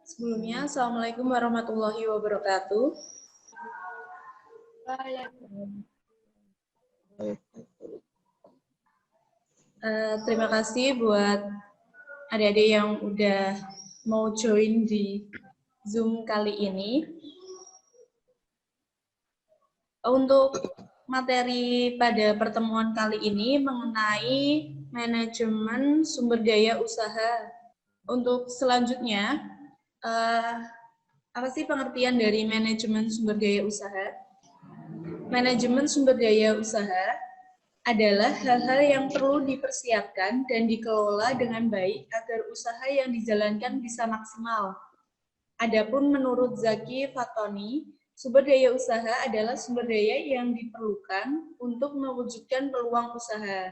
Sebelumnya, Assalamualaikum warahmatullahi wabarakatuh. Terima kasih buat adik-adik yang udah mau join di Zoom kali ini. Untuk materi pada pertemuan kali ini mengenai manajemen sumber daya usaha. Untuk selanjutnya, apa sih pengertian dari manajemen sumber daya usaha? Manajemen sumber daya usaha adalah hal-hal yang perlu dipersiapkan dan dikelola dengan baik agar usaha yang dijalankan bisa maksimal. Adapun menurut Zaki Fatoni, sumber daya usaha adalah sumber daya yang diperlukan untuk mewujudkan peluang usaha.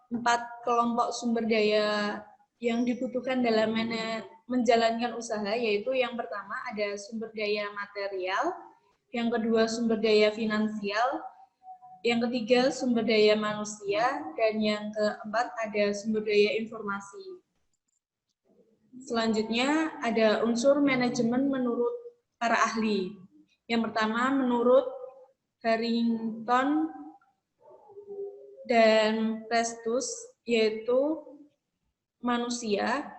4 kelompok sumber daya yang dibutuhkan dalam menjalankan usaha, yaitu yang pertama ada sumber daya material, yang kedua sumber daya finansial, yang ketiga sumber daya manusia, dan yang keempat ada sumber daya informasi. Selanjutnya ada unsur manajemen menurut para ahli. Yang pertama menurut Harrington dan Prestus, yaitu manusia,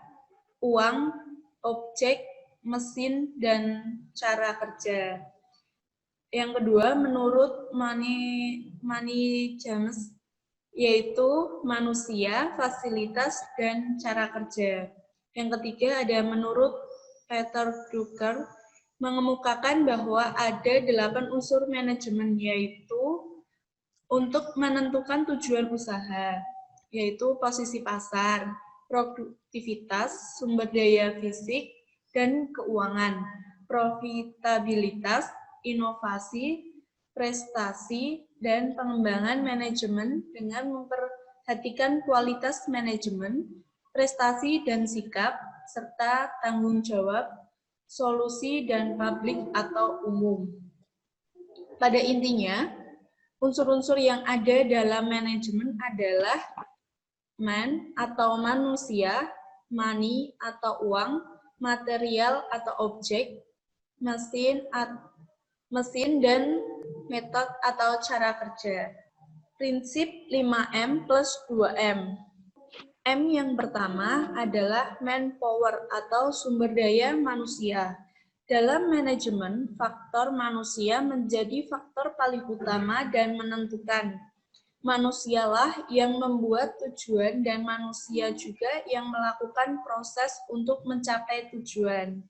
uang, objek, mesin, dan cara kerja. Yang kedua menurut Manny James, yaitu manusia, fasilitas, dan cara kerja. Yang ketiga ada menurut Peter Drucker, mengemukakan bahwa ada 8 unsur manajemen, yaitu untuk menentukan tujuan usaha, yaitu posisi pasar, produktivitas, sumber daya fisik, dan keuangan, profitabilitas, inovasi, prestasi, dan pengembangan manajemen dengan memperhatikan kualitas manajemen, prestasi dan sikap, serta tanggung jawab, solusi, dan publik atau umum. Pada intinya, unsur-unsur yang ada dalam manajemen adalah man atau manusia, money atau uang, material atau objek, mesin, dan metode atau cara kerja. Prinsip 5M plus 2M. M yang pertama adalah manpower atau sumber daya manusia. Dalam manajemen, faktor manusia menjadi faktor paling utama dan menentukan. Manusialah yang membuat tujuan dan manusia juga yang melakukan proses untuk mencapai tujuan.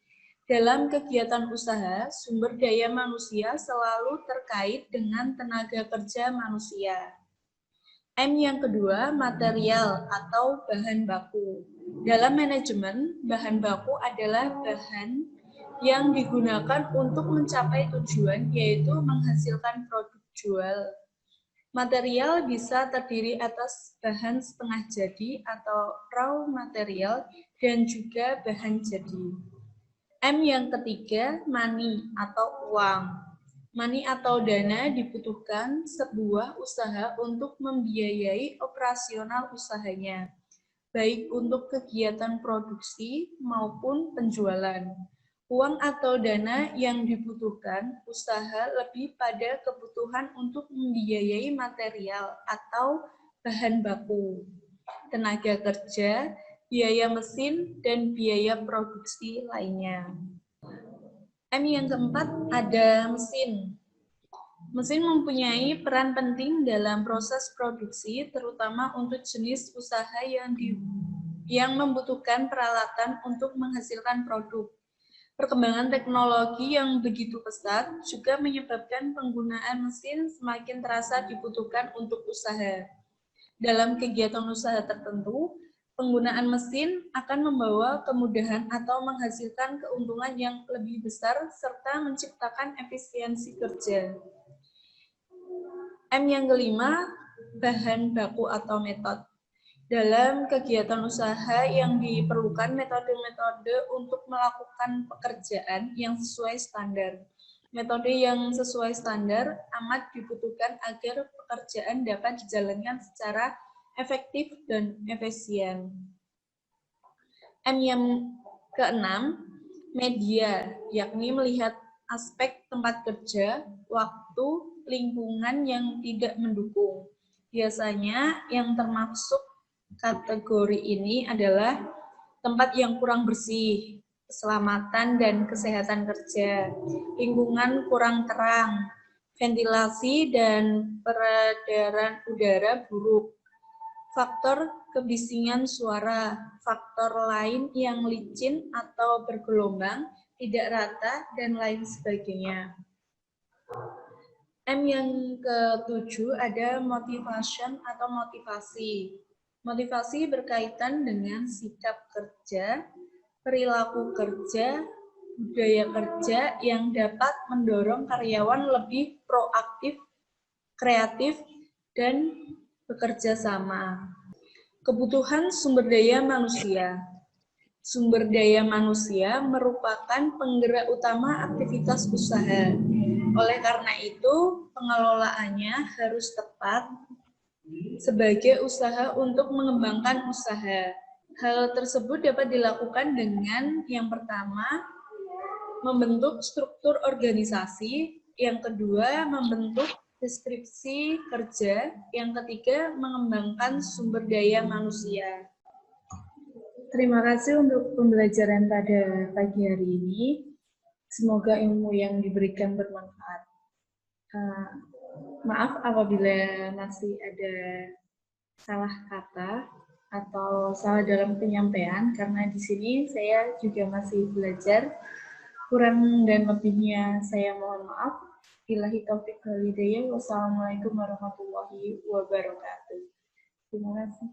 Dalam kegiatan usaha, sumber daya manusia selalu terkait dengan tenaga kerja manusia. M yang kedua, material atau bahan baku. Dalam manajemen, bahan baku adalah bahan yang digunakan untuk mencapai tujuan, yaitu menghasilkan produk jual. Material bisa terdiri atas bahan setengah jadi atau raw material dan juga bahan jadi. M yang ketiga, money atau uang. Money atau dana dibutuhkan sebuah usaha untuk membiayai operasional usahanya, baik untuk kegiatan produksi maupun penjualan. Uang atau dana yang dibutuhkan usaha lebih pada kebutuhan untuk membiayai material atau bahan baku, tenaga kerja, biaya mesin, dan biaya produksi lainnya. M yang keempat ada mesin. Mesin mempunyai peran penting dalam proses produksi, terutama untuk jenis usaha yang membutuhkan peralatan untuk menghasilkan produk. Perkembangan teknologi yang begitu pesat juga menyebabkan penggunaan mesin semakin terasa dibutuhkan untuk usaha. Dalam kegiatan usaha tertentu, penggunaan mesin akan membawa kemudahan atau menghasilkan keuntungan yang lebih besar serta menciptakan efisiensi kerja. M yang kelima, bahan baku atau metode. Dalam kegiatan usaha yang diperlukan metode-metode untuk melakukan pekerjaan yang sesuai standar. Metode yang sesuai standar amat dibutuhkan agar pekerjaan dapat dijalankan secara efektif dan efisien. Keenam, media, yakni melihat aspek tempat kerja, waktu, lingkungan yang tidak mendukung. Biasanya yang termasuk kategori ini adalah tempat yang kurang bersih, keselamatan dan kesehatan kerja, lingkungan kurang terang, ventilasi dan peredaran udara buruk, faktor kebisingan suara, faktor lain yang licin atau bergelombang, tidak rata, dan lain sebagainya. M yang ketujuh ada motivation atau motivasi. Motivasi berkaitan dengan sikap kerja, perilaku kerja, budaya kerja yang dapat mendorong karyawan lebih proaktif, kreatif, dan bekerja sama. Kebutuhan sumber daya manusia. Sumber daya manusia merupakan penggerak utama aktivitas usaha. Oleh karena itu, pengelolaannya harus tepat sebagai usaha untuk mengembangkan usaha. Hal tersebut dapat dilakukan dengan yang pertama, membentuk struktur organisasi, yang kedua, membentuk deskripsi kerja, yang ketiga, mengembangkan sumber daya manusia. Terima kasih untuk pembelajaran pada pagi hari ini. Semoga ilmu yang diberikan bermanfaat. Maaf apabila masih ada salah kata atau salah dalam penyampaian, karena di sini saya juga masih belajar. Kurang dan lebihnya saya mohon maaf. Billahi taufiq wal hidayah. Wassalamualaikum warahmatullahi wabarakatuh. Terima kasih.